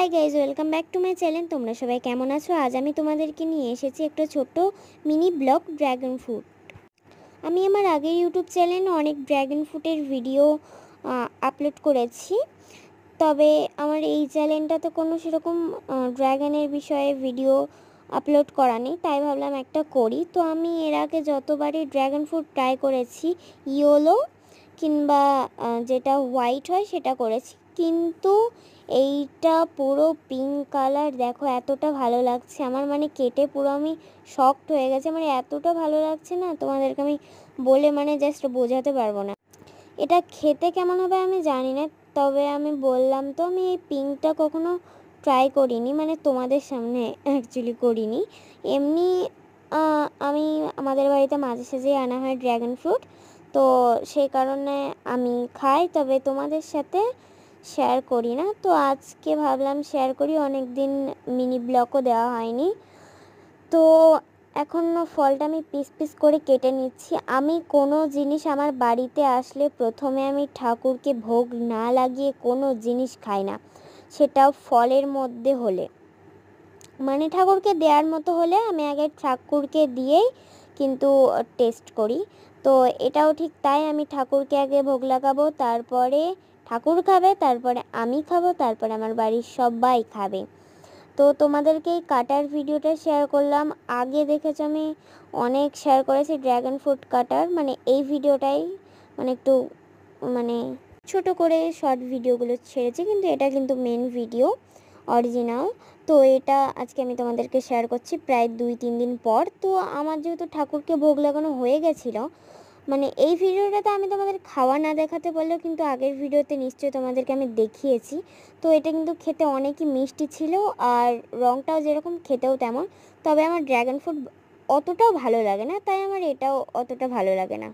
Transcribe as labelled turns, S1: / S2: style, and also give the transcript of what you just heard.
S1: Hi guys, welcome back to my channel. তোমরা সবাই কেমন আছো? আজ আমি তোমাদেরকে নিয়ে এসেছি একটা ছোট্ট মিনি ব্লগ ড্র্যাগন ফ্রুট। আমি আমার আগের ইউটিউব চ্যানেলে অনেক ড্র্যাগন ফ্রুটের ভিডিও আপলোড করেছি, তবে আমার এই চ্যানেলটাতে কোনো সেরকম ড্র্যাগনের বিষয়ে ভিডিও আপলোড করা নেই, তাই ভাবলাম একটা করি। তো আমি এর আগে যতবারই ড্র্যাগন ফ্রুট ট্রাই করেছি, ইয়েলো কিংবা যেটা হোয়াইট হয় সেটা করেছি, কিন্তু এইটা পুরো পিঙ্ক কালার। দেখো এতটা ভালো লাগছে আমার, মানে কেটে পুরো আমি শকড হয়ে গেছে। মানে এতটা ভালো লাগছে না, তোমাদেরকে আমি বলে জাস্ট বোঝাতে পারবো না। এটা খেতে কেমন হবে আমি জানি না, তবে আমি বললাম তো আমি এই পিঙ্কটা কখনো ট্রাই করিনি, মানে তোমাদের সামনে অ্যাকচুয়ালি করিনি। এমনি আমি আমাদের বাড়িতে মাঝে সাঝেই আনা হয় ড্র্যাগন ফ্রুট, তো সেই কারণে আমি খাই, তবে তোমাদের সাথে শেয়ার করি না। তো আজকে ভাবলাম শেয়ার করি, অনেক দিন মিনি ব্লগও দেওয়া হয়নি। তো এখন ফলটা আমি পিস পিস করে কেটে নিচ্ছি। আমি কোনো জিনিস আমার বাড়িতে আসলে প্রথমে আমি ঠাকুরকে ভোগ না লাগিয়ে কোনো জিনিস খাই না, সেটাও ফলের মধ্যে হলে, মানে ঠাকুরকে দেওয়ার মতো হলে আমি আগে ঠাকুরকে দিয়েই কিন্তু টেস্ট করি। তো এটাও ঠিক তাই, আমি ঠাকুরকে আগে ভোগ লাগাবো, তারপরে ঠাকুর খাবে, তারপরে আমি খাবো, তারপরে আমার বাড়ির সবাই খাবে। তো তোমাদেরকে এই কাটার ভিডিওটা শেয়ার করলাম। আগে দেখেছো আমি অনেক শেয়ার করেছি ড্র্যাগন ফ্রুট কাটার, মানে এই ভিডিওটাই একটু মানে ছোট করে শর্ট ভিডিওগুলো ছেড়েছি, কিন্তু এটা কিন্তু মেন ভিডিও অরিজিনাল। তো এটা আজকে আমি তোমাদেরকে শেয়ার করছি প্রায় 2-3 দিন পর। তো আমার যেহেতু ঠাকুরকে ভোগ লাগানো হয়ে গেছিলো, মানে এই ভিডিওটাতে আমি তোমাদের খাওয়া না দেখাতে পারলেও কিন্তু আগের ভিডিওতে নিশ্চয়ই তোমাদেরকে আমি দেখিয়েছি। তো এটা কিন্তু খেতে অনেকই মিষ্টি ছিল, আর রঙটাও যেরকম খেতেও তেমন। তবে আমার ড্র্যাগন ফ্রুট অতটাও ভালো লাগে না, তাই আমার এটাও অতটা ভালো লাগে না।